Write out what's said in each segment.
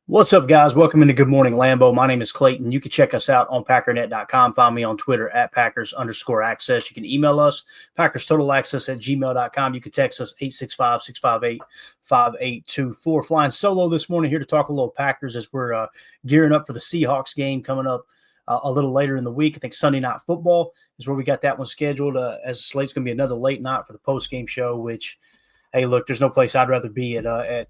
What's up, guys? Welcome into Good Morning Lambeau. My name is Clayton. You can check us out on Packernet.com. Find me on Twitter at Packers_access. You can email us, PackersTotalAccess@gmail.com. You can text us 865-658-5824. Flying solo this morning here to talk a little Packers as we're gearing up for the Seahawks game coming up a little later in the week. I think Sunday Night Football is where we got that one scheduled, as the slate's going to be another late night for the post-game show, which, hey, look, there's no place I'd rather be at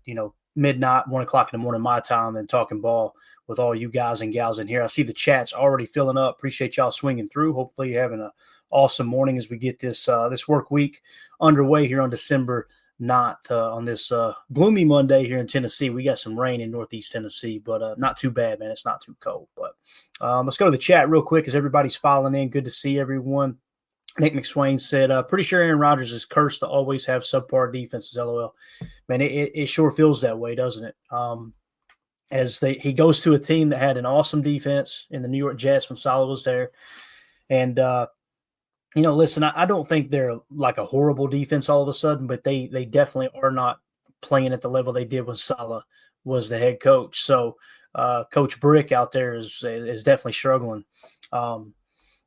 midnight, 1 o'clock in the morning my time, than talking ball with all you guys and gals in here. I see the chat's already filling up. Appreciate y'all swinging through. Hopefully you're having an awesome morning as we get this work week underway here on December 9th on this gloomy Monday here in Tennessee. We got some rain in Northeast Tennessee, but not too bad, man. It's not too cold. But let's go to the chat real quick as everybody's filing in. Good to see everyone. Nick McSwain said, pretty sure Aaron Rodgers is cursed to always have subpar defenses, LOL. Man, it sure feels that way, doesn't it? He goes to a team that had an awesome defense in the New York Jets when Saleh was there. And, listen, I don't think they're like a horrible defense all of a sudden, but they definitely are not playing at the level they did when Saleh was the head coach. So Coach Brick out there is definitely struggling.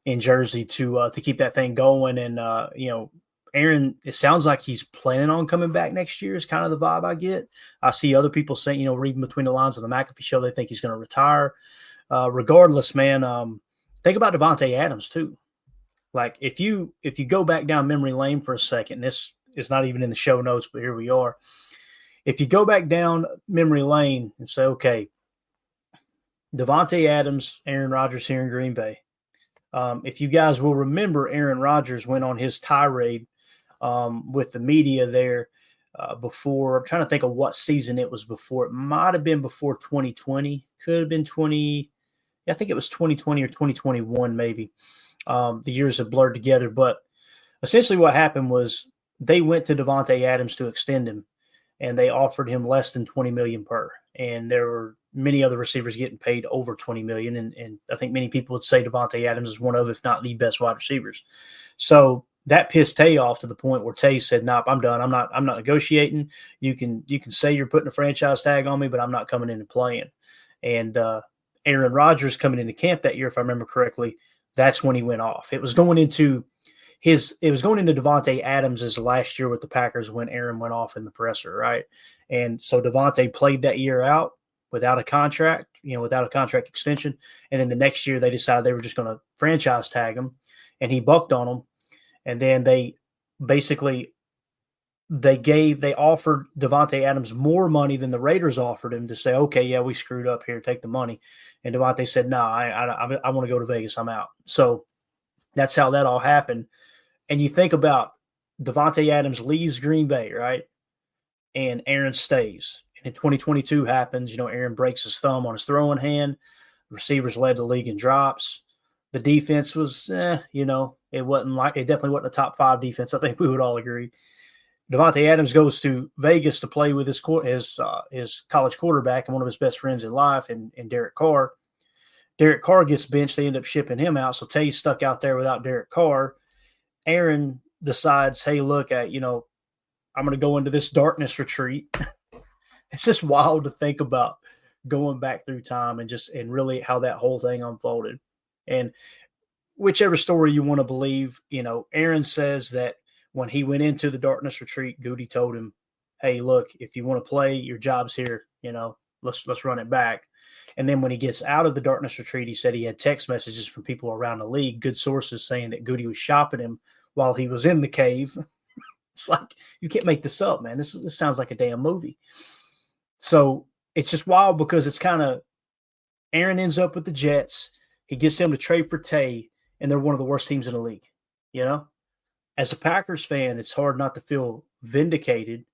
In Jersey to keep that thing going. And, Aaron, it sounds like he's planning on coming back next year is kind of the vibe I get. I see other people saying, reading between the lines of the McAfee show, they think he's going to retire. Regardless, man, think about Devontae Adams too. Like if you go back down memory lane for a second, this is not even in the show notes, but here we are. If you go back down memory lane and say, okay, Devontae Adams, Aaron Rodgers here in Green Bay. If you guys will remember, Aaron Rodgers went on his tirade with the media there before. I'm trying to think of what season it was before. It might have been before 2020. Could have been 20. I think it was 2020 or 2021 maybe. The years have blurred together. But essentially what happened was they went to Devontae Adams to extend him, and they offered him less than $20 million per. And there were many other receivers getting paid over $20 million. And I think many people would say Devontae Adams is one of, if not the best wide receivers. So that pissed Tay off to the point where Tay said, nope, I'm done. I'm not negotiating. You can say you're putting a franchise tag on me, but I'm not coming in and playing. And Aaron Rodgers coming into camp that year, if I remember correctly, that's when he went off. It was going into Devontae Adams' last year with the Packers when Aaron went off in the presser, right? And so Devontae played that year out without a contract, without a contract extension. And then the next year they decided they were just going to franchise tag him, and he bucked on them. And then they offered Devontae Adams more money than the Raiders offered him to say, okay, yeah, we screwed up here, take the money. And Devontae said, no, I want to go to Vegas. I'm out. So that's how that all happened. And you think about Devontae Adams leaves Green Bay, right? And Aaron stays. And in 2022 happens, Aaron breaks his thumb on his throwing hand. The receivers led the league in drops. The defense was, it definitely wasn't a top 5 defense. I think we would all agree. Devontae Adams goes to Vegas to play with his college quarterback and one of his best friends in life, and Derek Carr. Derek Carr gets benched. They end up shipping him out. So Tay's stuck out there without Derek Carr. Aaron decides, hey, look, I'm going to go into this darkness retreat. It's just wild to think about going back through time and really how that whole thing unfolded. And whichever story you want to believe, Aaron says that when he went into the darkness retreat, Goody told him, hey, look, if you want to play, your job's here, let's run it back. And then when he gets out of the darkness retreat, he said he had text messages from people around the league, good sources saying that Goody was shopping him while he was in the cave. It's like, you can't make this up, man. This sounds like a damn movie. So it's just wild because it's kind of Aaron ends up with the Jets. He gets them to trade for Tay, and they're one of the worst teams in the league. As a Packers fan, it's hard not to feel vindicated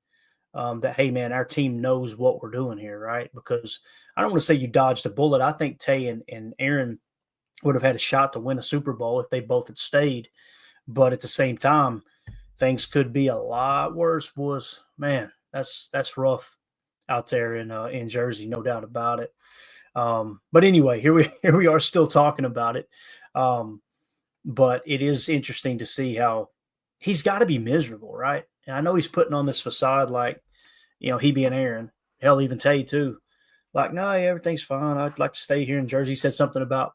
that, hey, man, our team knows what we're doing here, right? Because I don't want to say you dodged a bullet. I think Tay and Aaron would have had a shot to win a Super Bowl if they both had stayed. But at the same time, things could be a lot worse. Man, that's rough out there in Jersey, no doubt about it. But anyway, here we are still talking about it. But it is interesting to see how he's got to be miserable, right? And I know he's putting on this facade like, he being Aaron, hell, even Tay too. Like, no, yeah, everything's fine. I'd like to stay here in Jersey. He said something about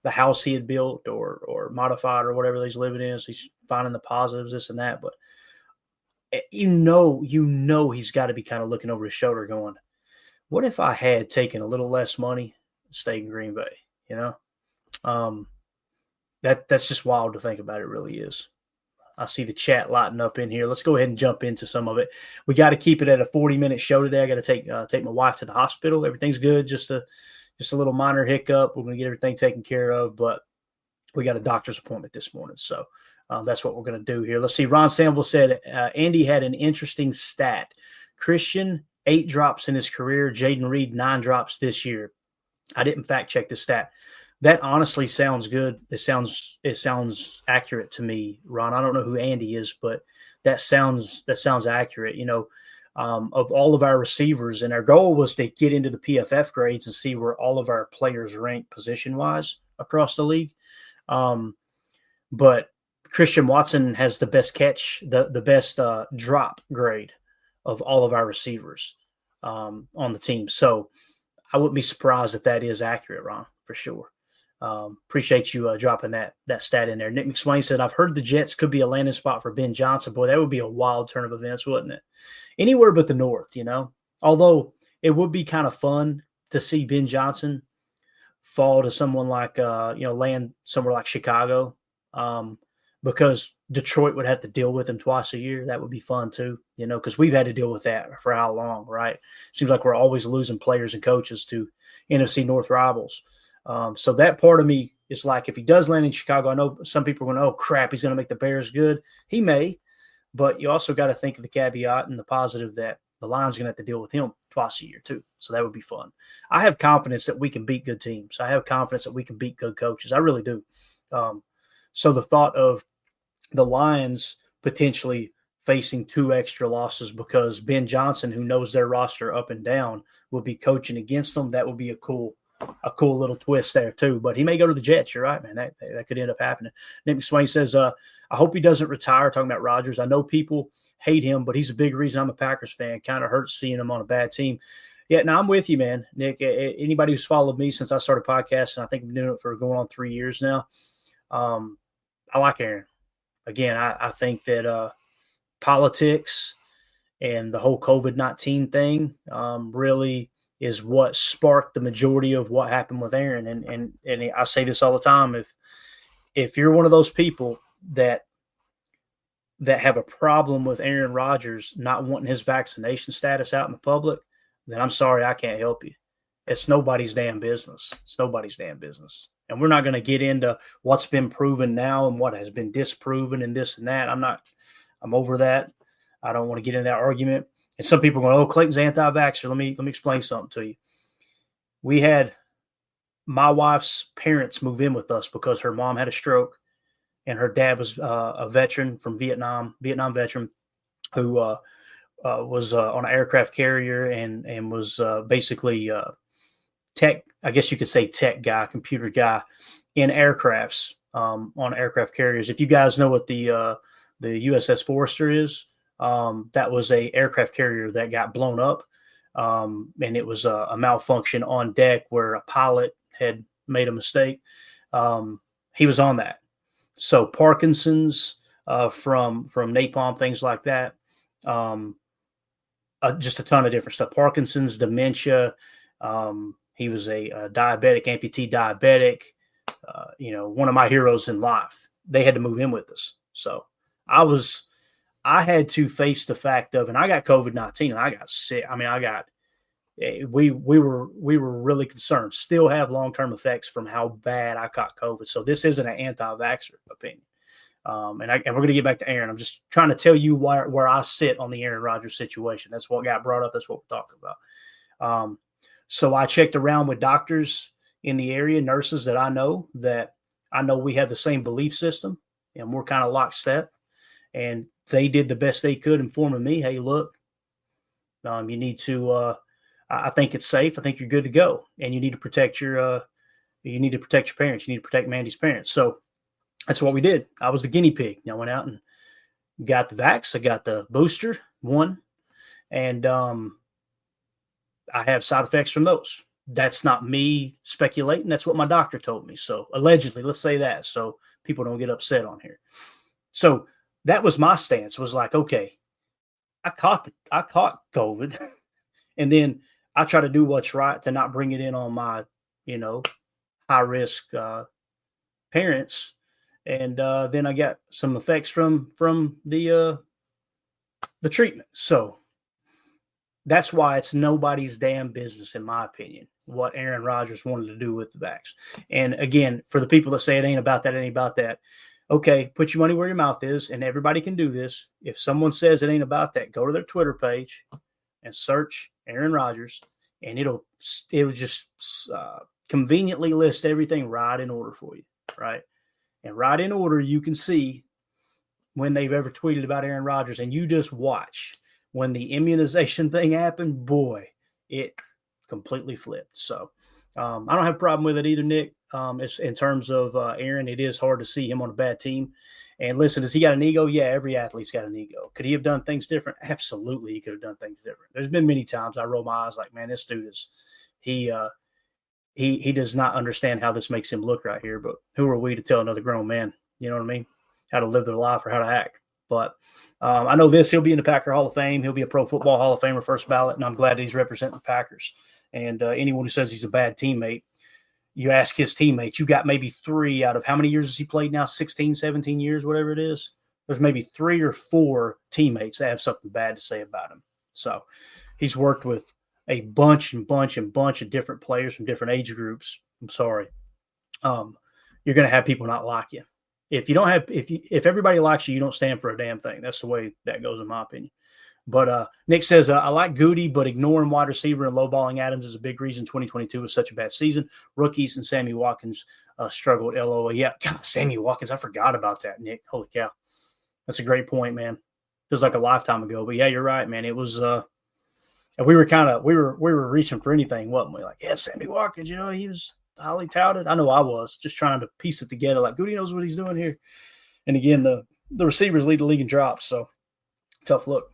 the house he had built or modified or whatever he's living in. So he's finding the positives, this and that. But he's got to be kind of looking over his shoulder, going, "What if I had taken a little less money and stayed in Green Bay?" You know, um, that's just wild to think about. It really is. I see the chat lighting up in here. Let's go ahead and jump into some of it. We got to keep it at a 40-minute show today. I got to take my wife to the hospital. Everything's good. Just a little minor hiccup. We're going to get everything taken care of, but we got a doctor's appointment this morning, so that's what we're going to do here. Let's see. Ron Sample said Andy had an interesting stat. Christian 8 drops in his career. Jaden Reed 9 drops this year. I didn't fact check the stat. That honestly sounds good. It sounds accurate to me, Ron. I don't know who Andy is, but that sounds accurate. Of all of our receivers, and our goal was to get into the PFF grades and see where all of our players rank position wise across the league. But Christian Watson has the best catch, the best drop grade of all of our receivers on the team. So I wouldn't be surprised if that is accurate, Ron, for sure. Appreciate you dropping that stat in there. Nick McSwain said, I've heard the Jets could be a landing spot for Ben Johnson. Boy, that would be a wild turn of events, wouldn't it? Anywhere but the North, Although it would be kind of fun to see Ben Johnson fall to someone like, land somewhere like Chicago, because Detroit would have to deal with him twice a year. That would be fun too, because we've had to deal with that for how long, right? Seems like we're always losing players and coaches to NFC North rivals. So that part of me is like, if he does land in Chicago, I know some people are going, oh, crap, he's going to make the Bears good. He may, but you also got to think of the caveat and the positive that the Lions going to have to deal with him twice a year too. So that would be fun. I have confidence that we can beat good teams. I have confidence that we can beat good coaches. I really do. So the thought of the Lions potentially facing 2 extra losses because Ben Johnson, who knows their roster up and down, will be coaching against them, that would be a cool little twist there too. But he may go to the Jets. You're right, man. That could end up happening. Nick McSwain says, I hope he doesn't retire, talking about Rodgers. I know people hate him, but he's a big reason I'm a Packers fan. Kind of hurts seeing him on a bad team. Yeah, now I'm with you, man. Nick, anybody who's followed me since I started podcasting, I think I've been doing it for going on 3 years now. I like Aaron. Again, I think that politics and the whole COVID-19 thing really is what sparked the majority of what happened with Aaron. And I say this all the time. If you're one of those people that have a problem with Aaron Rodgers not wanting his vaccination status out in the public, then I'm sorry, I can't help you. It's nobody's damn business. It's nobody's damn business. And we're not going to get into what's been proven now and what has been disproven and this and that. I'm over that. I don't want to get into that argument. And some people are going, oh, Clayton's anti-vaxxer. Let me explain something to you. We had my wife's parents move in with us because her mom had a stroke, and her dad was a veteran from Vietnam veteran who was on an aircraft carrier and was basically tech, I guess you could say tech guy, computer guy in aircrafts on aircraft carriers. If you guys know what the USS Forester is, that was a aircraft carrier that got blown up. And it was a malfunction on deck where a pilot had made a mistake. He was on that. So Parkinson's from napalm, things like that. Just a ton of different stuff. Parkinson's, dementia. He was a diabetic, amputee diabetic. One of my heroes in life. They had to move in with us. So I had to face the fact of, and I got COVID-19 and I got sick. I mean, we were really concerned. Still have long-term effects from how bad I caught COVID. So this isn't an anti-vaxxer opinion. And we're going to get back to Aaron. I'm just trying to tell you where I sit on the Aaron Rodgers situation. That's what got brought up. That's what we're talking about. So I checked around with doctors in the area, nurses that I know we have the same belief system and we're kind of lockstep. And they did the best they could informing me, hey, look, you need to, I think it's safe. I think you're good to go. And you need to protect your parents. You need to protect Mandy's parents. So that's what we did. I was the guinea pig. I went out and got the vax. I got the booster, one. And I have side effects from those. That's not me speculating. That's what my doctor told me. So allegedly, let's say that, so people don't get upset on here. So that was my stance, was like, okay, I caught COVID, and then I try to do what's right to not bring it in on my, high risk parents, and then I got some effects from the treatment. So that's why it's nobody's damn business, in my opinion, what Aaron Rodgers wanted to do with the backs. And again, for the people that say it ain't about that, it ain't about that. Okay, put your money where your mouth is, and everybody can do this. If someone says it ain't about that, go to their Twitter page and search Aaron Rodgers, and it'll just conveniently list everything right in order for you, right? And right in order, you can see when they've ever tweeted about Aaron Rodgers, and you just watch. When the immunization thing happened, boy, it completely flipped. So I don't have a problem with it either, Nick. In terms of Aaron, it is hard to see him on a bad team. And listen, has he got an ego? Yeah, every athlete's got an ego. Could he have done things different? Absolutely, he could have done things different. There's been many times I roll my eyes like, man, this dude is he does not understand how this makes him look right here. But who are we to tell another grown man, you know what I mean, how to live their life or how to act? But I know this, he'll be in the Packer Hall of Fame. He'll be a Pro Football Hall of Famer, first ballot, and I'm glad he's representing the Packers. And anyone who says he's a bad teammate, you ask his teammates, you got maybe 3 out of how many years has he played now? 16, 17 years, whatever it is. There's maybe 3 or 4 teammates that have something bad to say about him. So he's worked with a bunch of different players from different age groups. I'm sorry. You're going to have people not like you. If you don't have, if everybody likes you, you don't stand for a damn thing. That's the way that goes, in my opinion. But Nick says, I like Goody, but ignoring wide receiver and lowballing Adams is a big reason 2022 was such a bad season. Rookies and Sammy Watkins struggled. LOL. Yeah, God, Sammy Watkins. I forgot about that, Nick. Holy cow. That's a great point, man. Feels like a lifetime ago. But yeah, you're right, man. It was we were reaching for anything, wasn't we? Like, yeah, Sammy Watkins, he was highly touted. I know I was just trying to piece it together. Like, Goody knows what he's doing here. And again, the receivers lead the league in drops. So tough look.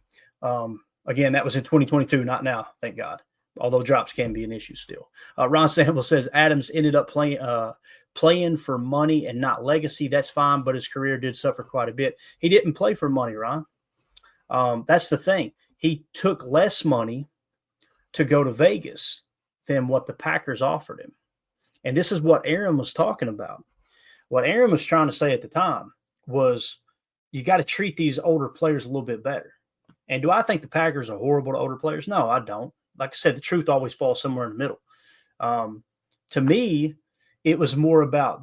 Again, that was in 2022, not now, thank God. Although drops can be an issue still. Ron Sample says Adams ended up playing for money and not legacy. That's fine, but his career did suffer quite a bit. He didn't play for money, Ron. That's the thing. He took less money to go to Vegas than what the Packers offered him. And this is what Aaron was talking about. What Aaron was trying to say at the time was you got to treat these older players a little bit better. And do I think the Packers are horrible to older players? No, I don't. Like I said, the truth always falls somewhere in the middle. To me, it was more about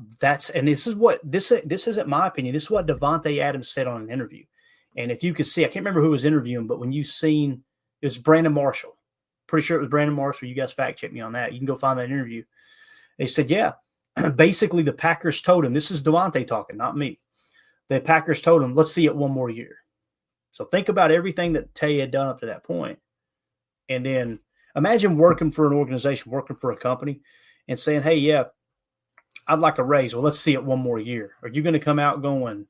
and this isn't my opinion. This is what Devontae Adams said on an interview. And if you could see, I can't remember who was interviewing, but when you seen, it was Brandon Marshall. Pretty sure it was Brandon Marshall. You guys fact check me on that. You can go find that interview. They said, yeah, basically the Packers told him, this is Devontae talking, not me. The Packers told him, let's see it one more year. So think about everything that Tay had done up to that point. And then imagine working for an organization, working for a company and saying, hey, yeah, I'd like a raise. Well, let's see it one more year. Are you going to come out going,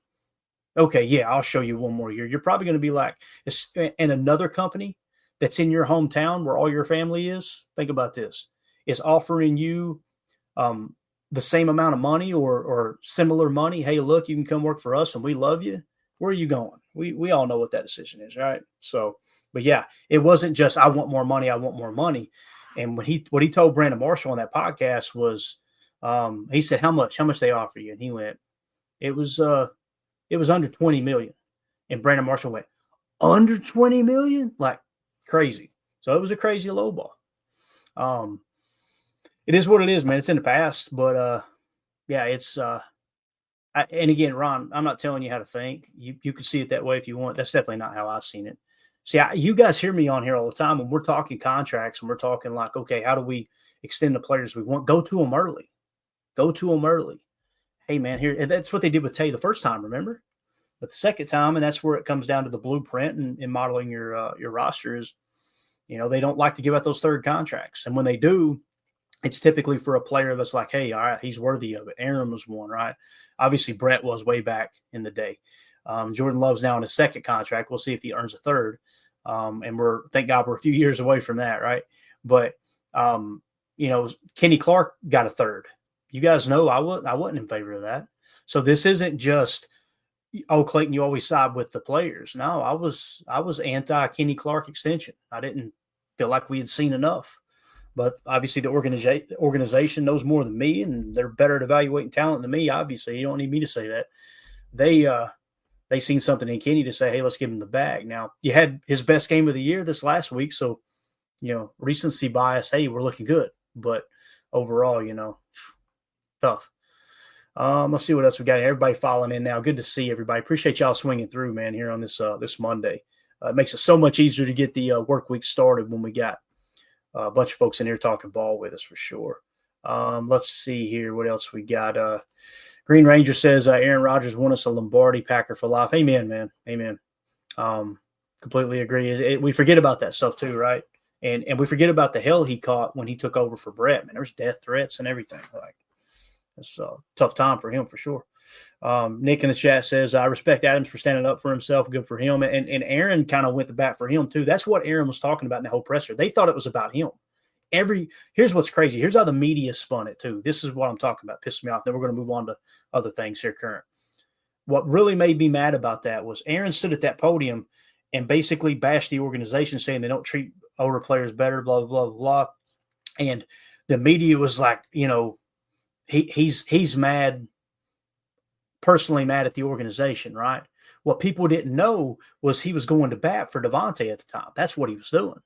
okay, yeah, I'll show you one more year? You're probably going to be like, and another company that's in your hometown where all your family is, think about this, is offering you the same amount of money or similar money. Hey, look, you can come work for us and we love you. Where are you going? We all know what that decision is, right? So, but yeah, it wasn't just I want more money. And what he told Brandon Marshall on that podcast was, he said, how much they offer you? And he went, it was under 20 million. And Brandon Marshall went, under 20 million? Like crazy. So it was a crazy low ball. It is what it is, man. It's in the past, but yeah, it's and again, Ron, I'm not telling you how to think. You can see it that way if you want. That's definitely not how I've seen it. See, you guys hear me on here all the time when we're talking contracts and we're talking like, okay, how do we extend the players we want? Go to them early. Hey, man, here, that's what they did with Tay the first time, remember? But the second time, and that's where it comes down to the blueprint and modeling your roster is, they don't like to give out those third contracts. And when they do, it's typically for a player that's like, hey, all right, he's worthy of it. Aaron was one, right? Obviously, Brett was way back in the day. Jordan Love's now in his second contract. We'll see if he earns a third. And thank God we're a few years away from that, right? But, Kenny Clark got a third. You guys know I wasn't in favor of that. So this isn't just, oh, Clayton, you always side with the players. No, I was anti Kenny Clark extension. I didn't feel like we had seen enough. But obviously the organization knows more than me, and they're better at evaluating talent than me. Obviously, you don't need me to say that. They seen something in Kenny to say, hey, let's give him the bag. Now, you had his best game of the year this last week, so, recency bias, hey, we're looking good. But overall, tough. Let's see what else we got. Everybody following in now. Good to see everybody. Appreciate y'all swinging through, man, here on this Monday. It makes it so much easier to get the work week started when we got a bunch of folks in here talking ball with us for sure. Let's see here. What else we got? Green Ranger says Aaron Rodgers won us a Lombardi Packer for life. Amen, man. Amen. Completely agree. We forget about that stuff too, right? And we forget about the hell he caught when he took over for Brett. Man, there's death threats and everything. Like, it's a tough time for him for sure. Nick in the chat says, I respect Adams for standing up for himself. Good for him. And Aaron kind of went to bat for him too. That's what Aaron was talking about in the whole presser. They thought it was about him. Here's what's crazy. Here's how the media spun it too. This is what I'm talking about. Pissed me off. Then we're going to move on to other things here current. What really made me mad about that was Aaron stood at that podium and basically bashed the organization, saying they don't treat older players better, blah, blah, blah, blah. And the media was like, he's mad, personally mad at the organization, right? What people didn't know was he was going to bat for Devontae at the time. That's what he was doing.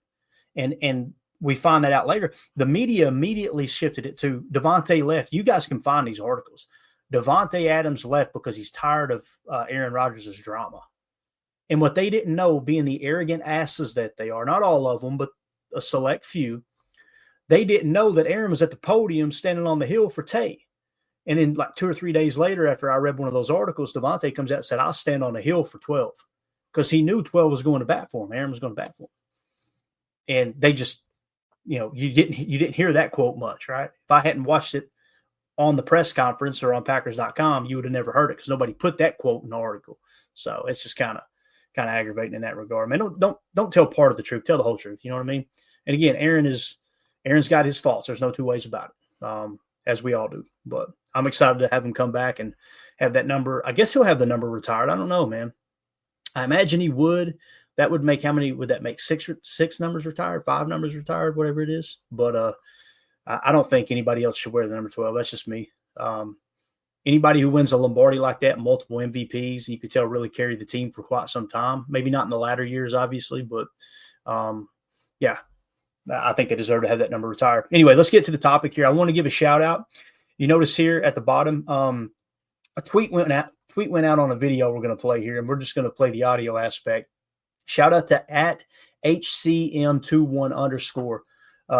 And we find that out later. The media immediately shifted it to Devontae left. You guys can find these articles. Devontae Adams left because he's tired of Aaron Rodgers' drama. And what they didn't know, being the arrogant asses that they are, not all of them, but a select few, they didn't know that Aaron was at the podium standing on the hill for Tay. And then like 2 or 3 days later, after I read one of those articles, Devontae comes out and said, I'll stand on the hill for 12, because he knew 12 was going to bat for him. Aaron was going to bat for him. And they just, you didn't hear that quote much, right? If I hadn't watched it on the press conference or on Packers.com, you would have never heard it, because nobody put that quote in the article. So it's just kind of aggravating in that regard. Man, don't tell part of the truth. Tell the whole truth. You know what I mean? And again, Aaron's got his faults. There's no two ways about it, as we all do. But I'm excited to have him come back and have that number. I guess he'll have the number retired. I don't know, man. I imagine he would. That would make, how many would that make? Six numbers retired, 5 numbers retired, whatever it is. But I don't think anybody else should wear the number 12. That's just me. Anybody who wins a Lombardi like that, multiple MVPs, you could tell really carried the team for quite some time. Maybe not in the latter years, obviously, but yeah, I think they deserve to have that number retired. Anyway, let's get to the topic here. I want to give a shout out. You notice here at the bottom, a tweet went out on a video we're going to play here, and we're just going to play the audio aspect. Shout out to @HCM21_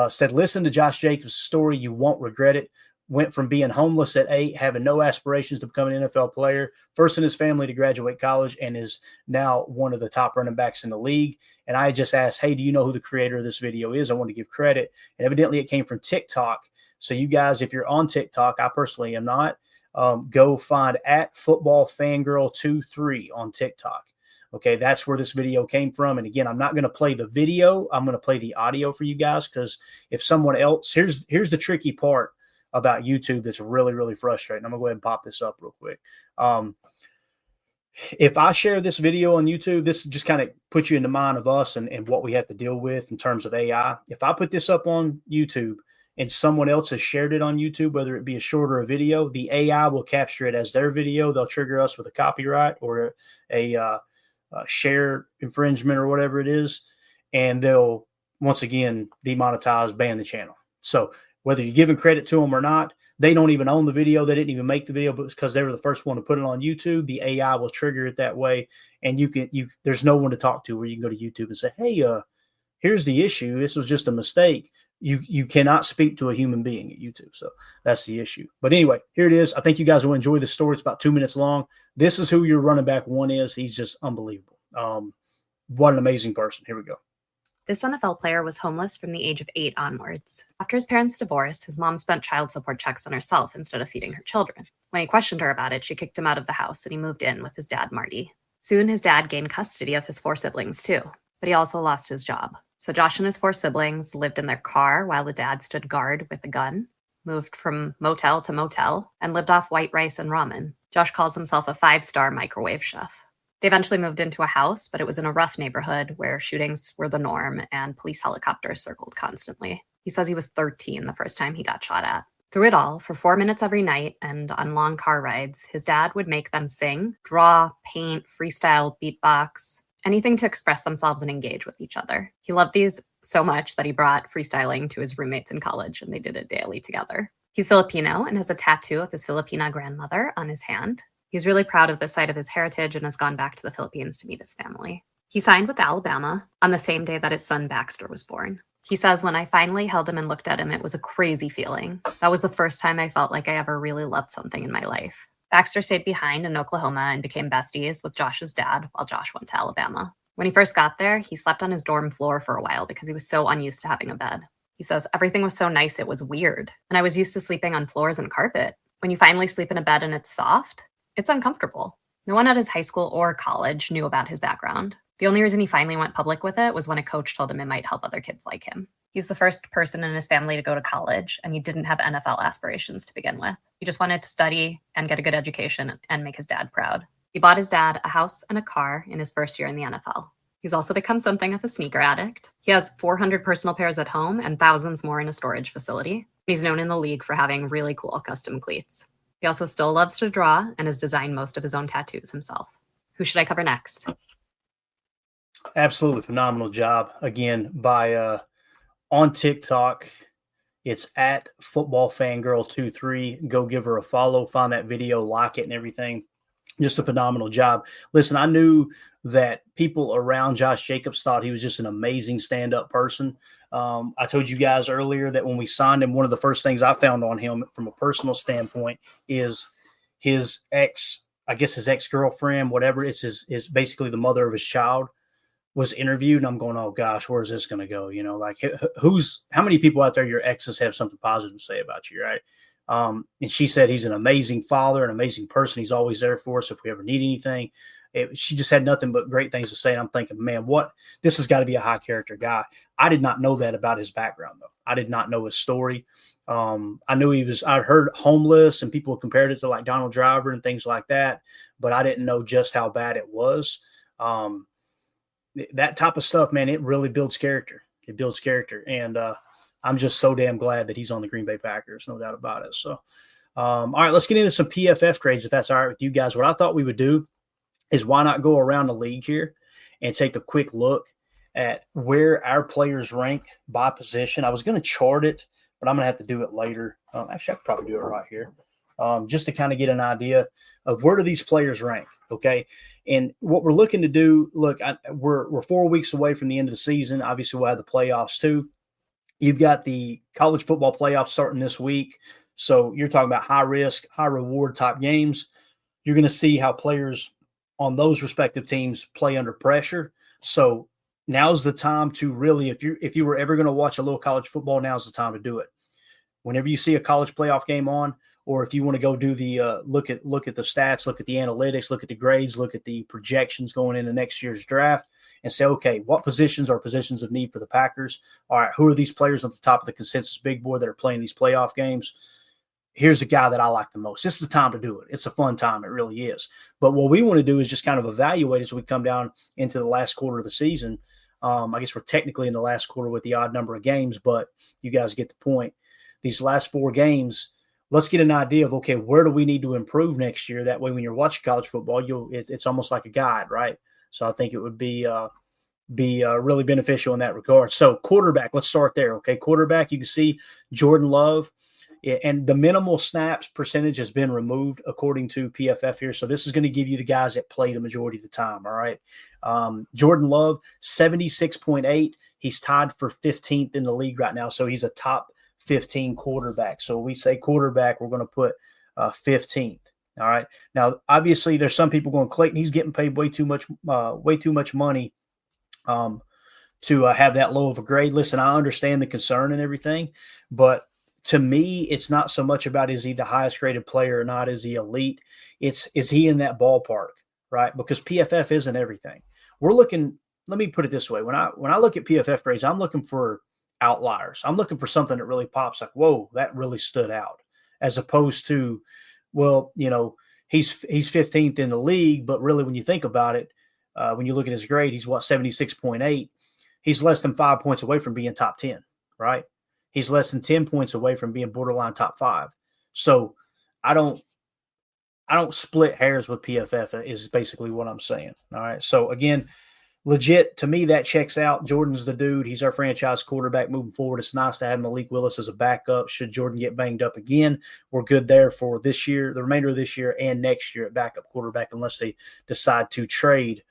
said, listen to Josh Jacobs' story. You won't regret it. Went from being homeless at 8, having no aspirations to become an NFL player, first in his family to graduate college, and is now one of the top running backs in the league. And I just asked, hey, do you know who the creator of this video is? I want to give credit. And evidently it came from TikTok. So you guys, if you're on TikTok, I personally am not, go find @footballfangirl23 on TikTok. Okay, that's where this video came from. And again, I'm not going to play the video. I'm going to play the audio for you guys, because if someone else, here's the tricky part about YouTube that's really, really frustrating. I'm going to go ahead and pop this up real quick. If I share this video on YouTube, this just kind of puts you in the mind of us and what we have to deal with in terms of AI. If I put this up on YouTube and someone else has shared it on YouTube, whether it be a short or a video, the AI will capture it as their video. They'll trigger us with a copyright or a share infringement or whatever it is, and they'll once again demonetize, ban the channel. So whether you're giving credit to them or not, they don't even own the video. They didn't even make the video, but because they were the first one to put it on YouTube, the AI will trigger it that way. And there's no one to talk to where you can go to YouTube and say, hey, here's the issue. This was just a mistake. You cannot speak to a human being at YouTube. So that's the issue. But anyway, here it is. I think you guys will enjoy the story. It's about 2 minutes long. This is who your running back one is. He's just unbelievable. What an amazing person. Here we go. This NFL player was homeless from the age of 8 onwards. After his parents' divorce, his mom spent child support checks on herself instead of feeding her children. When he questioned her about it, she kicked him out of the house and he moved in with his dad, Marty. Soon, his dad gained custody of his 4 siblings, too. but he also lost his job. So Josh and his 4 siblings lived in their car while the dad stood guard with a gun, moved from motel to motel, and lived off white rice and ramen. Josh calls himself a 5-star microwave chef. They eventually moved into a house, but it was in a rough neighborhood where shootings were the norm and police helicopters circled constantly. He says he was 13 the first time he got shot at. Through it all, for 4 minutes every night and on long car rides, his dad would make them sing, draw, paint, freestyle, beatbox, anything to express themselves and engage with each other. He loved these so much that he brought freestyling to his roommates in college, and they did it daily together. He's Filipino and has a tattoo of his Filipina grandmother on his hand. He's really proud of this side of his heritage and has gone back to the Philippines to meet his family. He signed with Alabama on the same day that his son Baxter was born. He says, when I finally held him and looked at him, it was a crazy feeling. That was the first time I felt like I ever really loved something in my life. Baxter stayed behind in Oklahoma and became besties with Josh's dad while Josh went to Alabama. When he first got there, he slept on his dorm floor for a while because he was so unused to having a bed. He says, everything was so nice it was weird, and I was used to sleeping on floors and carpet. When you finally sleep in a bed and it's soft, it's uncomfortable. No one at his high school or college knew about his background. The only reason he finally went public with it was when a coach told him it might help other kids like him. He's the first person in his family to go to college, and he didn't have NFL aspirations to begin with. He just wanted to study and get a good education and make his dad proud. He bought his dad a house and a car in his first year in the NFL. He's also become something of a sneaker addict. He has 400 personal pairs at home and thousands more in a storage facility. He's known in the league for having really cool custom cleats. He also still loves to draw and has designed most of his own tattoos himself. Who should I cover next? Absolutely phenomenal job again by on TikTok. It's at footballfangirl23. Go give her a follow, find that video, like it and everything. Just a phenomenal job. Listen, I knew that people around Josh Jacobs thought he was just an amazing stand-up person. I told you guys earlier that when we signed him, one of the first things I found on him from a personal standpoint is his ex-girlfriend, whatever, is basically the mother of his child, was interviewed. And I'm going, oh gosh, where's this going to go? You know, like how many people out there, your exes have something positive to say about you, right? And she said he's an amazing father, an amazing person. He's always there for us if we ever need anything. She just had nothing but great things to say. And I'm thinking, man, this has got to be a high character guy. I did not know that about his background, though. I did not know his story. I knew I'd heard homeless and people compared it to like Donald Driver and things like that, but I didn't know just how bad it was. That type of stuff, man, it really builds character. It builds character. And, I'm just so damn glad that he's on the Green Bay Packers, no doubt about it. So, all right, let's get into some PFF grades, if that's all right with you guys. What I thought we would do is why not go around the league here and take a quick look at where our players rank by position. I was going to chart it, but I'm going to have to do it later. Actually, I could probably do it right here just to kind of get an idea of where do these players rank, okay? And what we're looking to do, look, we're 4 weeks away from the end of the season. Obviously, we'll have the playoffs too. You've got the college football playoffs starting this week. So you're talking about high risk, high reward type games. You're going to see how players on those respective teams play under pressure. So now's the time to really, if you were ever going to watch a little college football, now's the time to do it. Whenever you see a college playoff game on, or if you want to go do the look at the stats, look at the analytics, look at the grades, look at the projections going into next year's draft, and say, okay, what positions are positions of need for the Packers? All right, who are these players at the top of the consensus big board that are playing these playoff games? Here's the guy that I like the most. This is the time to do it. It's a fun time. It really is. But what we want to do is just kind of evaluate as we come down into the last quarter of the season. I guess we're technically in the last quarter with the odd number of games, but you guys get the point. These last 4 games, let's get an idea of, okay, where do we need to improve next year? That way when you're watching college football, it's almost like a guide, right? So I think it would be really beneficial in that regard. So quarterback, let's start there. Okay, quarterback, you can see Jordan Love, and the minimal snaps percentage has been removed according to PFF here. So this is going to give you the guys that play the majority of the time. All right, Jordan Love, 76.8. He's tied for 15th in the league right now. So he's a top 15 quarterback. So we say quarterback, we're going to put 15th. All right. Now, obviously, there's some people going, Clayton, he's getting paid way too much money to have that low of a grade. Listen, I understand the concern and everything, but to me, it's not so much about is he the highest graded player or not, is he elite? Is he in that ballpark, right? Because PFF isn't everything. We're looking let me put it this way. When I look at PFF grades, I'm looking for outliers. I'm looking for something that really pops like, whoa, that really stood out, as opposed to, well, he's 15th in the league, but really when you think about it, when you look at his grade, he's 76.8. He's less than 5 points away from being top 10, right? He's less than 10 points away from being borderline top 5. So I don't split hairs with PFF is basically what I'm saying. All right. So again, legit, to me, that checks out. Jordan's the dude. He's our franchise quarterback moving forward. It's nice to have Malik Willis as a backup. Should Jordan get banged up again, we're good there for this year, the remainder of this year and next year at backup quarterback, unless they decide to trade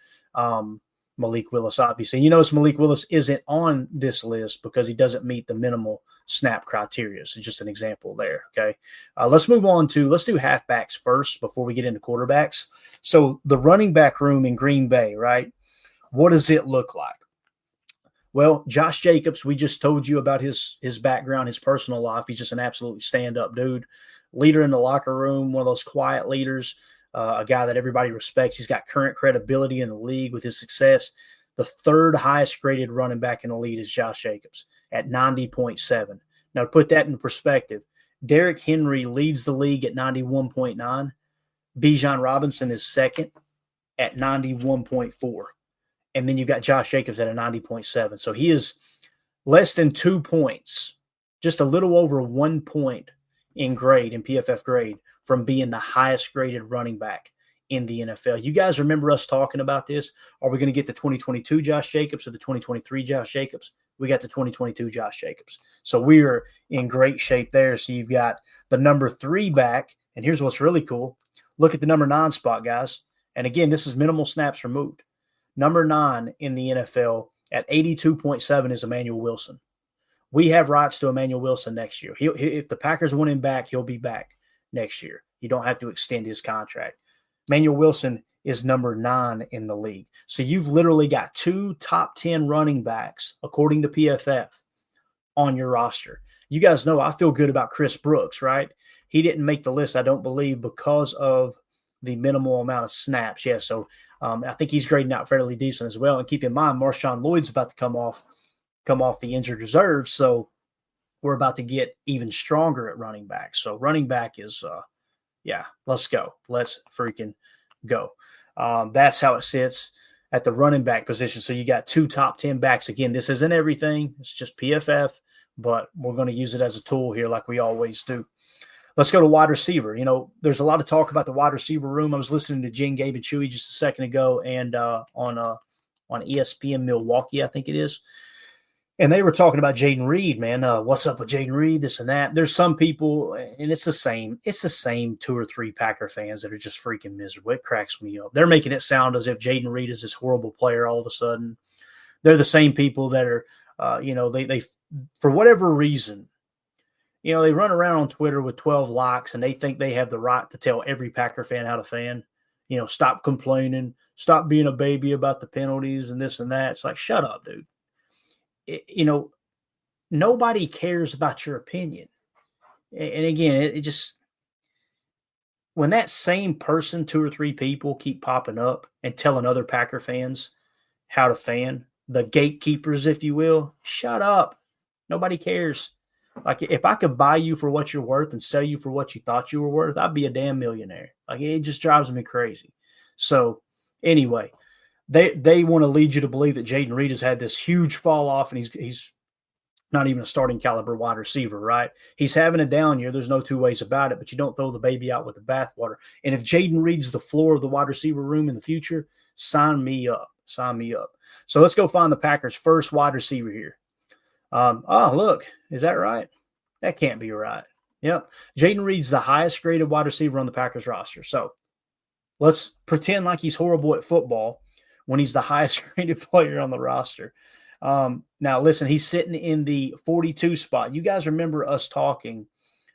Malik Willis, obviously. And you notice Malik Willis isn't on this list because he doesn't meet the minimal snap criteria. So just an example there, okay? Let's move on let's do halfbacks first before we get into quarterbacks. So the running back room in Green Bay, right? What does it look like? Well, Josh Jacobs, we just told you about his background, his personal life. He's just an absolutely stand-up dude, leader in the locker room, one of those quiet leaders, a guy that everybody respects. He's got current credibility in the league with his success. The third highest graded running back in the league is Josh Jacobs at 90.7. Now, to put that in perspective, Derrick Henry leads the league at 91.9. Bijan Robinson is second at 91.4. And then you've got Josh Jacobs at a 90.7. So he is less than 2 points, just a little over 1 point in grade, in PFF grade, from being the highest graded running back in the NFL. You guys remember us talking about this? Are we going to get the 2022 Josh Jacobs or the 2023 Josh Jacobs? We got the 2022 Josh Jacobs. So we are in great shape there. So you've got the number 3 back. And here's what's really cool. Look at the number 9 spot, guys. And again, this is minimal snaps removed. Number 9 in the NFL at 82.7 is Emmanuel Wilson. We have rights to Emmanuel Wilson next year. If the Packers want him back, he'll be back next year. You don't have to extend his contract. Emmanuel Wilson is number 9 in the league. So you've literally got 2 top 10 running backs, according to PFF, on your roster. You guys know I feel good about Chris Brooks, right? He didn't make the list, I don't believe, because of the minimal amount of snaps. Yeah, so I think he's grading out fairly decent as well. And keep in mind, Marshawn Lloyd's about to come off the injured reserve, so we're about to get even stronger at running back. So running back is, let's go. Let's freaking go. That's how it sits at the running back position. So you got 2 top 10 backs. Again, this isn't everything. It's just PFF, but we're going to use it as a tool here like we always do. Let's go to wide receiver. There's a lot of talk about the wide receiver room. I was listening to Jen, Gabe, and Chewy just a second ago, and on ESPN Milwaukee, I think it is. And they were talking about Jaden Reed, man. What's up with Jaden Reed, this and that. There's some people, and it's the same 2 or 3 Packer fans that are just freaking miserable. It cracks me up. They're making it sound as if Jaden Reed is this horrible player all of a sudden. They're the same people that are, they for whatever reason, they run around on Twitter with 12 likes and they think they have the right to tell every Packer fan how to fan. Stop complaining, stop being a baby about the penalties and this and that. It's like, shut up, dude. Nobody cares about your opinion. And again, it just, when that same person, 2 or 3 people keep popping up and telling other Packer fans how to fan, the gatekeepers, if you will, shut up. Nobody cares. Like, if I could buy you for what you're worth and sell you for what you thought you were worth, I'd be a damn millionaire. Like, it just drives me crazy. So anyway, they want to lead you to believe that Jaden Reed has had this huge fall off and he's not even a starting caliber wide receiver, right? He's having a down year. There's no 2 ways about it, but you don't throw the baby out with the bathwater. And if Jaden Reed's the floor of the wide receiver room in the future, sign me up. Sign me up. So let's go find the Packers' first wide receiver here. Look, is that right? That can't be right. Yep. Jaden Reed's the highest graded wide receiver on the Packers roster. So let's pretend like he's horrible at football when he's the highest graded player on the roster. Now, listen, he's sitting in the 42 spot. You guys remember us talking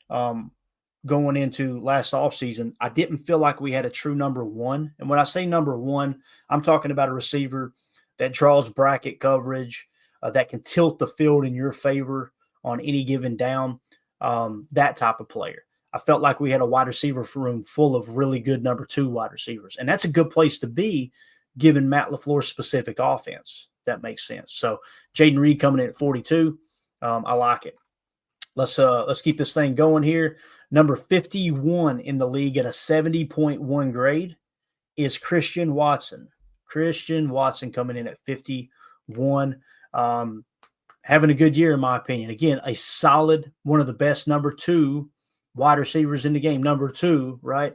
going into last offseason. I didn't feel like we had a true number 1. And when I say number 1, I'm talking about a receiver that draws bracket coverage, that can tilt the field in your favor on any given down, that type of player. I felt like we had a wide receiver room full of really good number 2 wide receivers. And that's a good place to be given Matt LaFleur's specific offense. That makes sense. So Jaden Reed coming in at 42. I like it. Let's keep this thing going here. Number 51 in the league at a 70.1 grade is Christian Watson. Christian Watson coming in at 51. Having a good year, in my opinion. Again, a solid, one of the best number 2 wide receivers in the game. Number 2, right?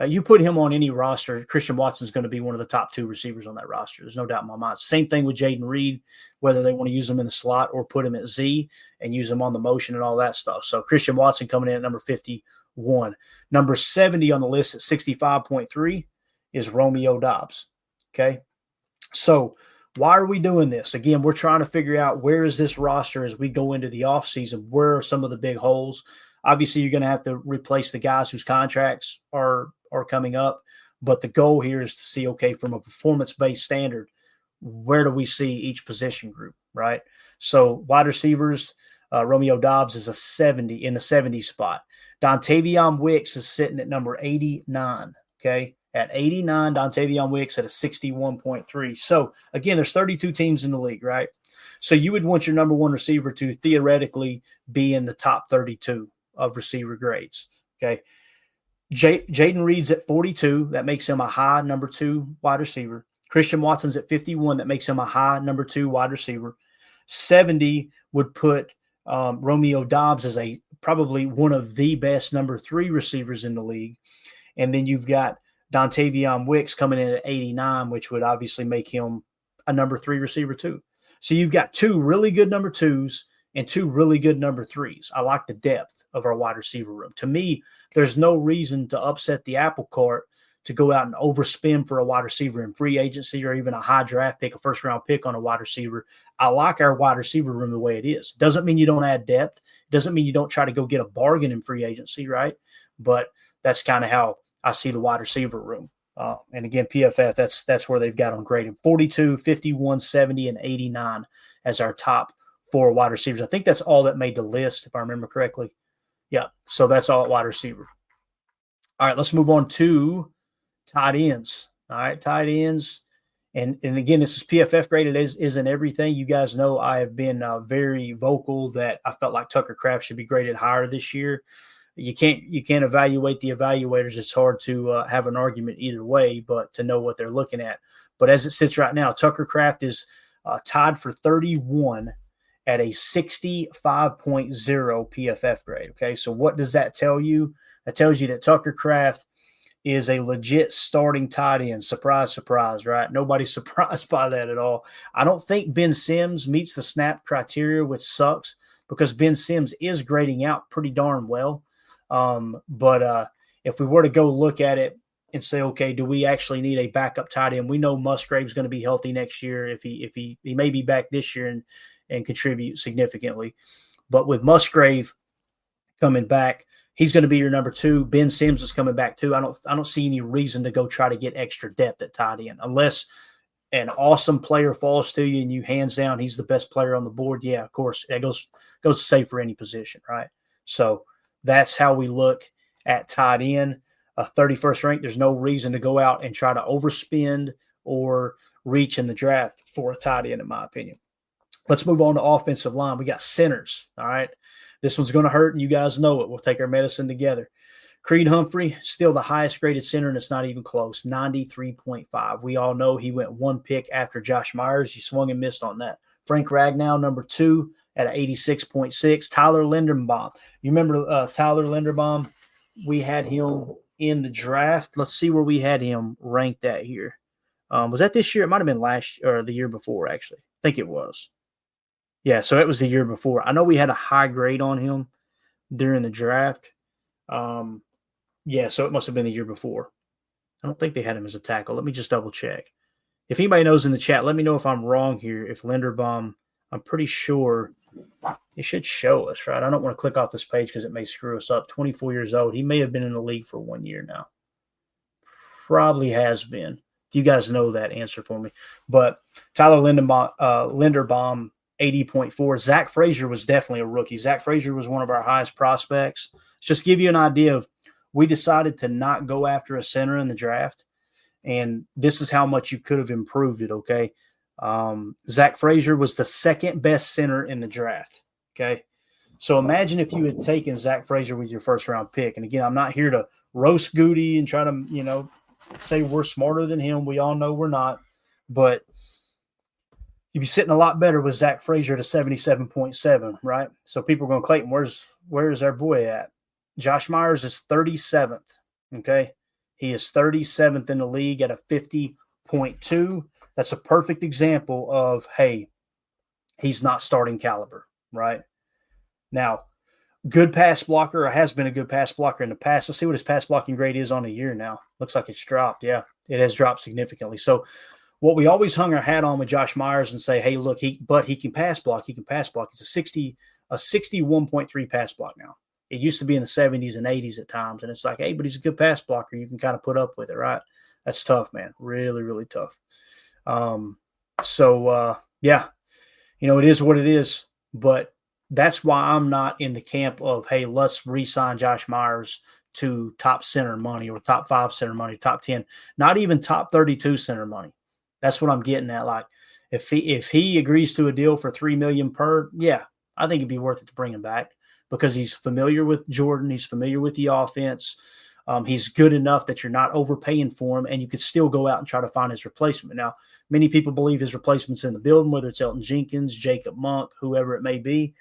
You put him on any roster, Christian Watson's going to be one of the top 2 receivers on that roster. There's no doubt in my mind. Same thing with Jaden Reed, whether they want to use him in the slot or put him at Z and use him on the motion and all that stuff. So Christian Watson coming in at number 51. Number 70 on the list at 65.3 is Romeo Doubs. Okay. So why are we doing this? Again, we're trying to figure out where is this roster as we go into the offseason. Where are some of the big holes? Obviously, you're going to have to replace the guys whose contracts are coming up. But the goal here is to see, okay, from a performance-based standard, where do we see each position group, right? So wide receivers, Romeo Doubs is a 70 in the 70 spot. Dontavion Wicks is sitting at number 89, okay? At 89, Dontavion Wicks at a 61.3. So, again, there's 32 teams in the league, right? So you would want your number 1 receiver to theoretically be in the top 32 of receiver grades, okay? Jaden Reed's at 42. That makes him a high number 2 wide receiver. Christian Watson's at 51. That makes him a high number 2 wide receiver. 70 would put Romeo Doubs as probably one of the best number 3 receivers in the league. And then you've got Dontavion Wicks coming in at 89, which would obviously make him a number 3 receiver too. So you've got 2 really good number 2s and 2 really good number 3s. I like the depth of our wide receiver room. To me, there's no reason to upset the apple cart to go out and overspend for a wide receiver in free agency or even a high draft pick, a first-round pick on a wide receiver. I like our wide receiver room the way it is. Doesn't mean you don't add depth. Doesn't mean you don't try to go get a bargain in free agency, right? But that's kind of how I see the wide receiver room. And again, PFF, that's where they've got them graded. 42, 51, 70, and 89 as our top 4 wide receivers. I think that's all that made the list, if I remember correctly. Yeah, so that's all at wide receiver. All right, let's move on to tight ends. All right, tight ends. And again, this is PFF graded, isn't everything. You guys know I have been very vocal that I felt like Tucker Kraft should be graded higher this year. You can't evaluate the evaluators. It's hard to have an argument either way, but to know what they're looking at. But as it sits right now, Tucker Kraft is tied for 31 at a 65.0 PFF grade. Okay, so what does that tell you? That tells you that Tucker Kraft is a legit starting tight end. Surprise, surprise, right? Nobody's surprised by that at all. I don't think Ben Sims meets the snap criteria, which sucks because Ben Sims is grading out pretty darn well. But if we were to go look at it and say, okay, do we actually need a backup tight end? We know Musgrave's going to be healthy next year. If he may be back this year and contribute significantly. But with Musgrave coming back, he's going to be your number 2. Ben Sims is coming back too. I don't see any reason to go try to get extra depth at tight end unless an awesome player falls to you and you hands down he's the best player on the board. Yeah, of course, it goes to say for any position, right? So that's how we look at tight end. 31st ranked, there's no reason to go out and try to overspend or reach in the draft for a tight end, in my opinion. Let's move on to offensive line. We got centers, all right? This one's going to hurt, and you guys know it. We'll take our medicine together. Creed Humphrey, still the highest graded center, and it's not even close, 93.5. We all know he went 1 pick after Josh Myers. He swung and missed on that. Frank Ragnow, number 2 at 86.6. Tyler Linderbaum. You remember Tyler Linderbaum? We had him in the draft. Let's see where we had him ranked at here. Was that this year? It might have been last or the year before, actually. I think it was. Yeah, so it was the year before. I know we had a high grade on him during the draft. Yeah, so it must have been the year before. I don't think they had him as a tackle. Let me just double check. If anybody knows in the chat, let me know if I'm wrong here. If Linderbaum, I'm pretty sure it should show us, right? I don't want to click off this page because it may screw us up. 24 years old. He may have been in the league for 1 year now. Probably has been. If you guys know that, answer for me. But Tyler Linderbaum 80.4. Zach Frazier was definitely a rookie. Zach Frazier was one of our highest prospects. Just give you an idea of, we decided to not go after a center in the draft. And this is how much you could have improved it, okay? Zach Frazier was the second best center in the draft, okay? So imagine if you had taken Zach Frazier with your first-round pick. And, again, I'm not here to roast Goody and try to, say we're smarter than him. We all know we're not. But you'd be sitting a lot better with Zach Frazier at a 77.7, right? So people are going, Clayton, where's our boy at? Josh Myers is 37th, okay? He is 37th in the league at a 50.2. That's a perfect example of, hey, he's not starting caliber, right? Now, good pass blocker, or has been a good pass blocker in the past. Let's see what his pass blocking grade is on a year now. Looks like it's dropped. Yeah, it has dropped significantly. So what we always hung our hat on with Josh Myers and say, hey, look, he can pass block. He can pass block. It's a 61.3 pass block now. It used to be in the 70s and 80s at times. And it's like, hey, but he's a good pass blocker. You can kind of put up with it, right? That's tough, man. Really, really tough. Yeah, it is what it is. But that's why I'm not in the camp of, hey, let's re-sign Josh Myers to top center money or top 5 center money, top 10, not even top 32 center money. That's what I'm getting at. Like, if he agrees to a deal for $3 million per, yeah, I think it'd be worth it to bring him back because he's familiar with Jordan. He's familiar with the offense. He's good enough that you're not overpaying for him, and you could still go out and try to find his replacement. Now, many people believe his replacement's in the building, whether it's Elton Jenkins, Jacob Monk, whoever it may be.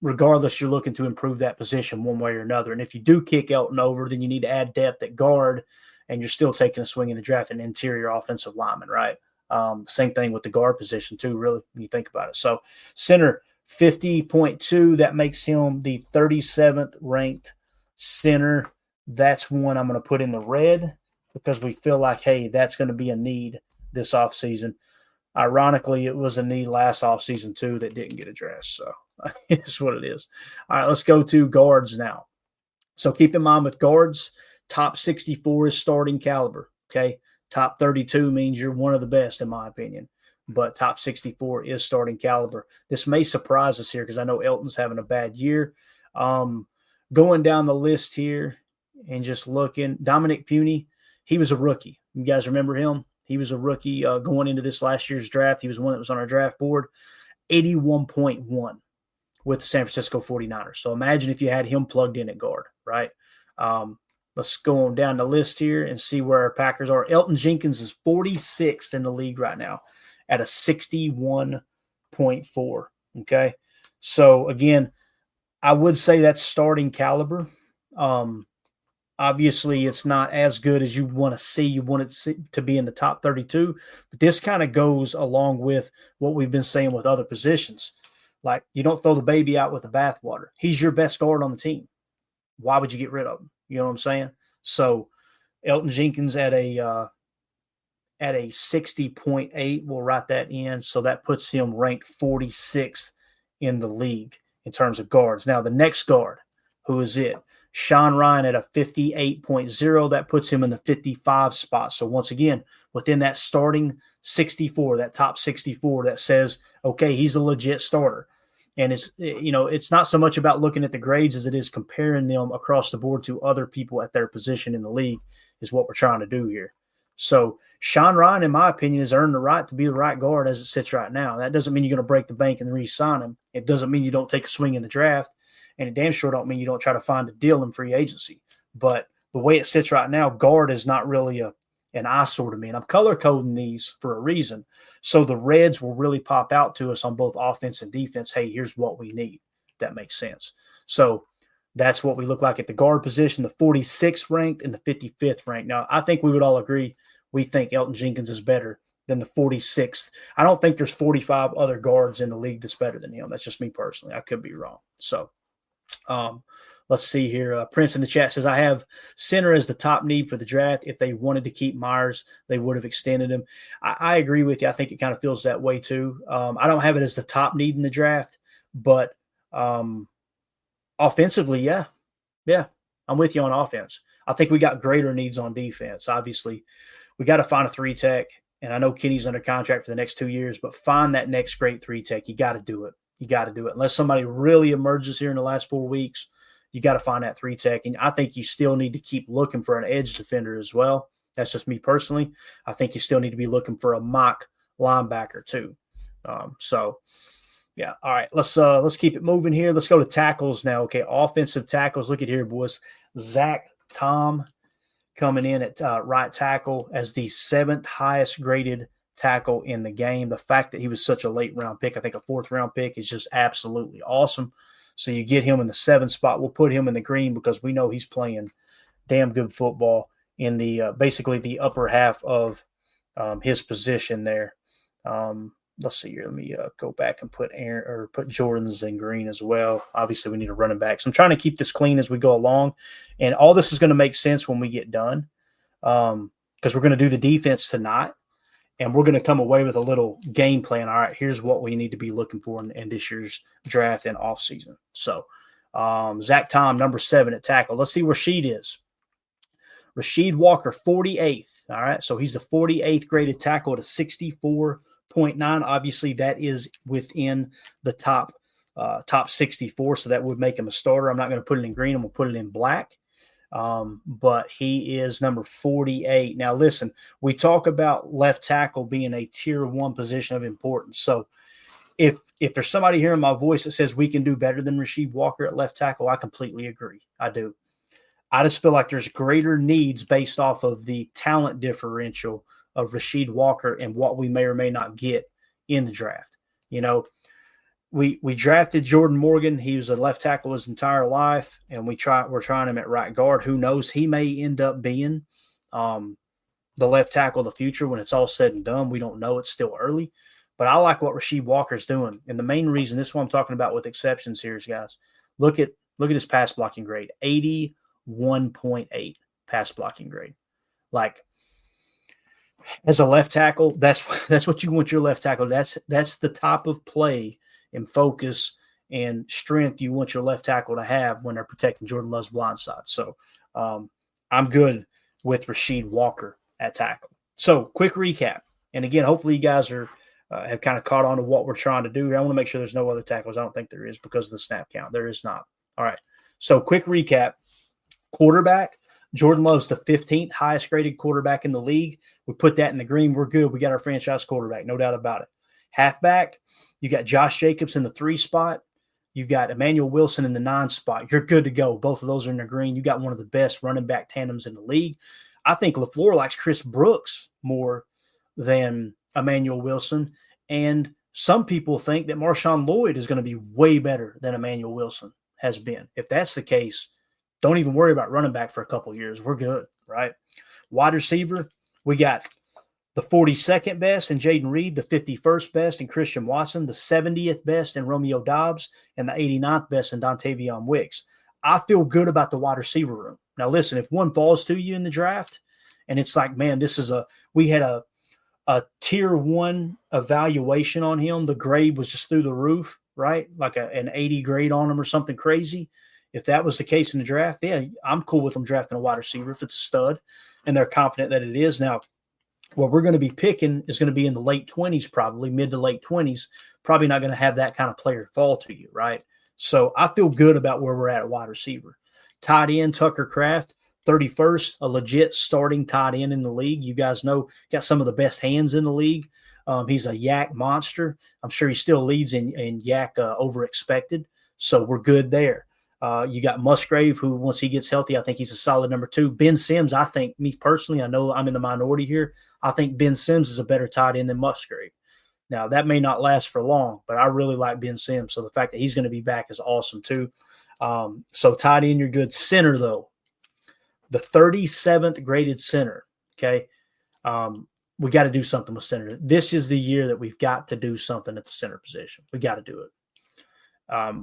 Regardless, you're looking to improve that position one way or another. And if you do kick Elton over, then you need to add depth at guard, and you're still taking a swing in the draft an interior offensive lineman, right? Same thing with the guard position too, really, when you think about it. So center, 50.2, that makes him the 37th ranked center. That's one I'm going to put in the red because we feel like, hey, that's going to be a need this offseason. Ironically, it was a need last offseason too that didn't get addressed. So it's what it is. All right, let's go to guards now. So keep in mind with guards, top 64 is starting caliber, okay? Top 32 means you're one of the best, in my opinion. But top 64 is starting caliber. This may surprise us here because I know Elton's having a bad year. Going down the list here and just looking, Dominic Puny, he was a rookie. You guys remember him? He was a rookie going into this last year's draft. He was one that was on our draft board, 81.1 with the San Francisco 49ers. So imagine if you had him plugged in at guard, right? Let's go on down the list here and see where our Packers are. Elton Jenkins is 46th in the league right now at a 61.4, okay? So, again, I would say that's starting caliber. Obviously, it's not as good as you want to see. You want it to be in the top 32. But this kind of goes along with what we've been saying with other positions. Like, you don't throw the baby out with the bathwater. He's your best guard on the team. Why would you get rid of him? You know what I'm saying? So, Elton Jenkins at a 60.8, we'll write that in. So that puts him ranked 46th in the league in terms of guards. Now, the next guard, who is it? Sean Ryan at a 58.0. That puts him in the 55 spot. So once again, within that starting 64, that top 64, that says, okay, he's a legit starter. And it's not so much about looking at the grades as it is comparing them across the board to other people at their position in the league is what we're trying to do here. So Sean Ryan, in my opinion, has earned the right to be the right guard as it sits right now. That doesn't mean you're going to break the bank and re-sign him. It doesn't mean you don't take a swing in the draft. And it damn sure don't mean you don't try to find a deal in free agency. But the way it sits right now, guard is not really an eyesore to me. And I'm color coding these for a reason. So the reds will really pop out to us on both offense and defense. Hey, here's what we need. That makes sense. So that's what we look like at the guard position, the 46th ranked and the 55th ranked. Now, I think we would all agree we think Elton Jenkins is better than the 46th. I don't think there's 45 other guards in the league that's better than him. That's just me personally. I could be wrong. So let's see here. Prince in the chat says, I have center as the top need for the draft. If they wanted to keep Myers, they would have extended him. I agree with you. I think it kind of feels that way too. I don't have it as the top need in the draft, but offensively, yeah, I'm with you on offense. I think we got greater needs on defense. Obviously, we got to find a 3-tech, and I know Kenny's under contract for the next 2 years, but find that next great 3-tech. You got to do it. You got to do it. Unless somebody really emerges here in the last 4 weeks, you got to find that 3-tech. And I think you still need to keep looking for an edge defender as well. That's just me personally. I think you still need to be looking for a mock linebacker too. Yeah. All right. Let's keep it moving here. Let's go to tackles now. Okay. Offensive tackles. Look at here, boys. Zach Tom coming in at right tackle as the 7th highest graded tackle in the game. The fact that he was such a late round pick, I think a 4th round pick, is just absolutely awesome. So you get him in the 7th spot. We'll put him in the green because we know he's playing damn good football in the basically the upper half of his position there. Let's see here. Let me go back and put Jordan's in green as well. Obviously, we need a running back. So I'm trying to keep this clean as we go along. And all this is going to make sense when we get done because we're going to do the defense tonight. And we're going to come away with a little game plan. All right, here's what we need to be looking for in this year's draft and offseason. So Zach Tom, number 7 at tackle. Let's see where Rashid is. Rasheed Walker, 48th. All right, so he's the 48th graded tackle at a 64.9. Obviously, that is within the top 64, so that would make him a starter. I'm not going to put it in green. I'm going to put it in black. But he is number 48. Now, listen, we talk about left tackle being a tier 1 position of importance. So if there's somebody hearing my voice that says we can do better than Rasheed Walker at left tackle, I completely agree. I do. I just feel like there's greater needs based off of the talent differential of Rasheed Walker and what we may or may not get in the draft. You know, we drafted Jordan Morgan. He was a left tackle his entire life, and we're trying him at right guard. Who knows? He may end up being the left tackle of the future when it's all said and done. We don't know. It's still early. But I like what Rasheed Walker's doing. And the main reason, this is what I'm talking about with exceptions here is, guys, look at his pass blocking grade, 81.8 pass blocking grade. Like, as a left tackle, that's what you want your left tackle. That's the type of play and focus and strength you want your left tackle to have when they're protecting Jordan Love's blind side. So I'm good with Rasheed Walker at tackle. So quick recap. And again, hopefully you guys have kind of caught on to what we're trying to do here. I want to make sure there's no other tackles. I don't think there is because of the snap count. There is not. All right. So quick recap. Quarterback, Jordan Love's the 15th highest graded quarterback in the league. We put that in the green. We're good. We got our franchise quarterback, no doubt about it. Halfback, you got Josh Jacobs in the 3 spot. You got Emmanuel Wilson in the 9 spot. You're good to go. Both of those are in the green. You got one of the best running back tandems in the league. I think LaFleur likes Chris Brooks more than Emmanuel Wilson. And some people think that Marshawn Lloyd is going to be way better than Emmanuel Wilson has been. If that's the case, don't even worry about running back for a couple of years. We're good, right? Wide receiver, we got the 42nd best in Jaden Reed, the 51st best in Christian Watson, the 70th best in Romeo Dobbs, and the 89th best in Dontavion Wicks. I feel good about the wide receiver room. Now, listen, if one falls to you in the draft and it's like, man, we had a tier 1 evaluation on him. The grade was just through the roof, right? Like an 80 grade on him or something crazy. If that was the case in the draft, yeah, I'm cool with them drafting a wide receiver if it's a stud and they're confident that it is. Now, what we're going to be picking is going to be in the late 20s, probably mid to late 20s. Probably not going to have that kind of player fall to you, right? So I feel good about where we're at wide receiver. Tight end, Tucker Kraft, 31st, a legit starting tight end in the league. You guys know, got some of the best hands in the league. He's a yak monster. I'm sure he still leads in yak over expected. So we're good there. You got Musgrave, who once he gets healthy, I think he's a solid number 2. Ben Sims, I think, me personally, I know I'm in the minority here. I think Ben Sims is a better tight end than Musgrave. Now, that may not last for long, but I really like Ben Sims. So the fact that he's going to be back is awesome too. So tight end, you're good. Center, though, the 37th graded center, okay? We got to do something with center. This is the year that we've got to do something at the center position. We got to do it.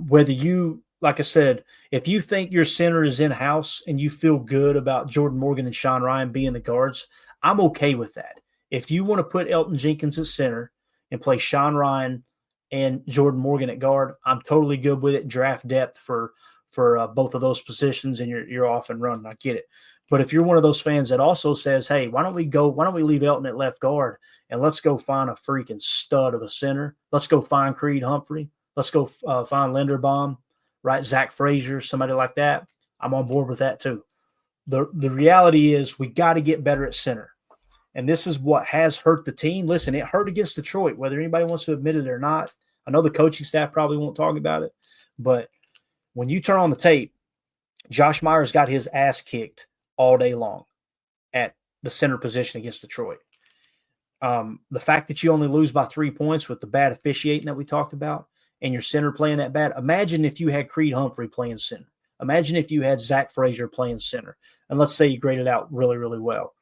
Whether you – like I said, if you think your center is in-house and you feel good about Jordan Morgan and Sean Ryan being the guards, I'm okay with that. If you want to put Elton Jenkins at center and play Sean Ryan and Jordan Morgan at guard, I'm totally good with it. Draft depth for both of those positions, and you're off and running. I get it. But if you're one of those fans that also says, hey, why don't we leave Elton at left guard and let's go find a freaking stud of a center. Let's go find Creed Humphrey. Let's go find Linderbaum. Right, Zach Frazier, somebody like that. I'm on board with that too. the reality is we got to get better at center. And this is what has hurt the team. Listen, it hurt against Detroit, whether anybody wants to admit it or not. I know the coaching staff probably won't talk about it, but when you turn on the tape, Josh Myers got his ass kicked all day long at the center position against Detroit. The fact that you only lose by 3 points with the bad officiating that we talked about and your center playing that bad, imagine if you had Creed Humphrey playing center. Imagine if you had Zach Frazier playing center. And let's say you graded out really, really well.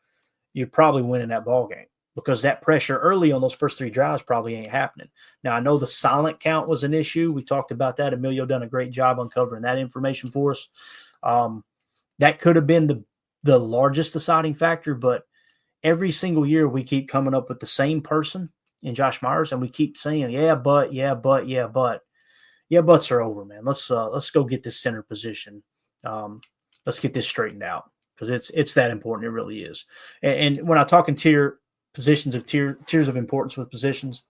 You'd probably win in that ball game because that pressure early on those first 3 drives probably ain't happening. Now, I know the silent count was an issue. We talked about that. Emilio done a great job uncovering that information for us. That could have been the largest deciding factor, but every single year we keep coming up with the same person in Josh Myers, and we keep saying, yeah, buts are over, man. Let's go get this center position. Let's get this straightened out. Because it's that important. It really is. And when I talk in tiers of importance with positions,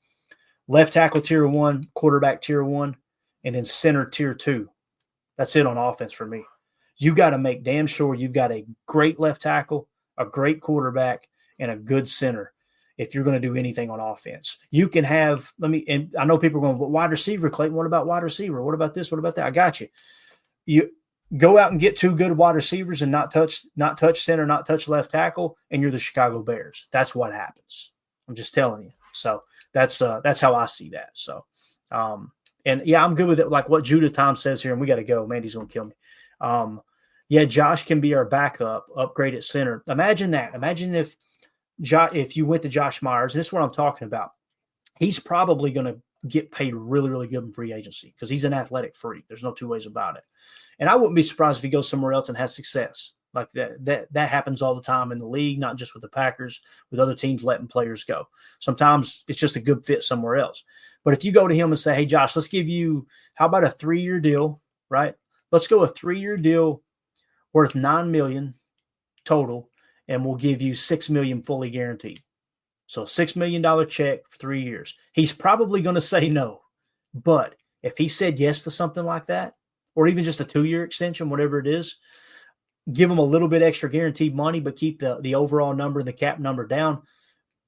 left tackle tier 1, quarterback tier 1, and then center tier 2. That's it on offense for me. You got to make damn sure you've got a great left tackle, a great quarterback, and a good center if you're going to do anything on offense. You can have, and I know people are going, but wide receiver, Clayton, what about wide receiver? What about this? What about that? I got you. You go out and get 2 good wide receivers and not touch center, not touch left tackle, and you're the Chicago Bears. That's what happens. I'm just telling you. So that's how I see that. So, and yeah, I'm good with it. Like what Judah Tom says here, and we got to go. Mandy's going to kill me. Yeah, Josh can be our backup, upgrade at center. Imagine that. Imagine if you went to Josh Myers. This is what I'm talking about. He's probably going to get paid really, really good in free agency because he's an athletic freak. There's no 2 ways about it. And I wouldn't be surprised if he goes somewhere else and has success. Like that happens all the time in the league, not just with the Packers, with other teams letting players go. Sometimes it's just a good fit somewhere else. But if you go to him and say, hey, Josh, let's give you, how about a 3-year deal, right? Let's go a 3-year deal worth $9 million total, and we'll give you $6 million fully guaranteed. So $6 million check for 3 years. He's probably going to say no. But if he said yes to something like that, or even just a 2-year extension, whatever it is, give him a little bit extra guaranteed money, but keep the overall number and the cap number down,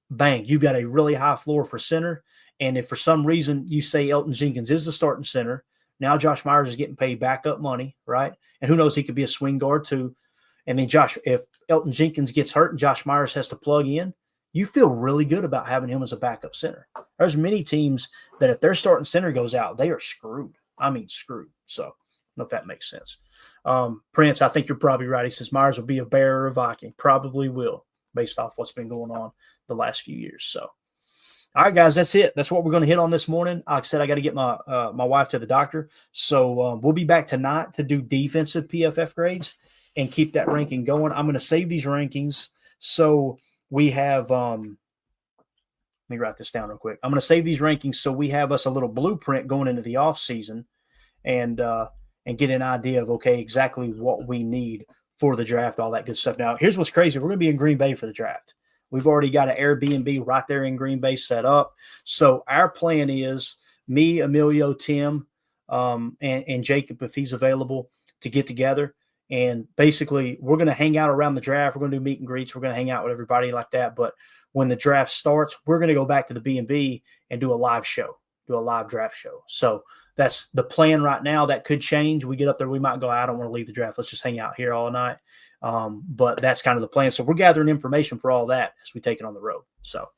bang, you've got a really high floor for center. And if for some reason you say Elton Jenkins is the starting center, now Josh Myers is getting paid backup money, right? And who knows, he could be a swing guard too. And then if Elton Jenkins gets hurt and Josh Myers has to plug in, you feel really good about having him as a backup center. There's many teams that if their starting center goes out, they are screwed. I mean, screwed. So I don't know if that makes sense. Prince, I think you're probably right. He says Myers will be a Bear or a Viking. Probably will, based off what's been going on the last few years. So, all right, guys, that's it. That's what we're going to hit on this morning. Like I said, I got to get my wife to the doctor. So we'll be back tonight to do defensive PFF grades and keep that ranking going. I'm going to save these rankings. So we have let me write this down real quick. I'm going to save these rankings so we have us a little blueprint going into the offseason and get an idea of, okay, exactly what we need for the draft, all that good stuff. Now, here's what's crazy. We're going to be in Green Bay for the draft. We've already got an Airbnb right there in Green Bay set up. So our plan is me, Emilio, Tim, and Jacob, if he's available, to get together. And basically, we're going to hang out around the draft. We're going to do meet and greets. We're going to hang out with everybody like that. But when the draft starts, we're going to go back to the B&B and do a live show, do a live draft show. So that's the plan right now. That could change. We get up there, we might go, I don't want to leave the draft. Let's just hang out here all night. But that's kind of the plan. So we're gathering information for all that as we take it on the road. So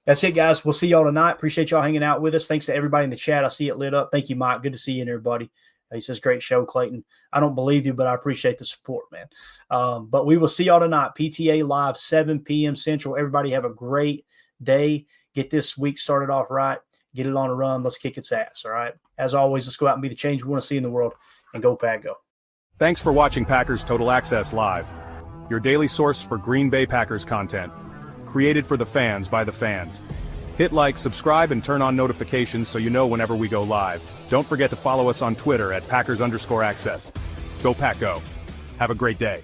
that's it, guys. We'll see y'all tonight. Appreciate y'all hanging out with us. Thanks to everybody in the chat. I see it lit up. Thank you, Mike. Good to see you and everybody. He says, great show, Clayton. I don't believe you, but I appreciate the support, man. But we will see y'all tonight. PTA Live, 7 p.m. Central. Everybody have a great day. Get this week started off right. Get it on a run. Let's kick its ass, all right? As always, let's go out and be the change we want to see in the world. And go, Pack, go. Thanks for watching Packers Total Access Live, your daily source for Green Bay Packers content. Created for the fans by the fans. Hit like, subscribe, and turn on notifications so you know whenever we go live. Don't forget to follow us on Twitter at Packers_Access. Go Pack Go. Have a great day.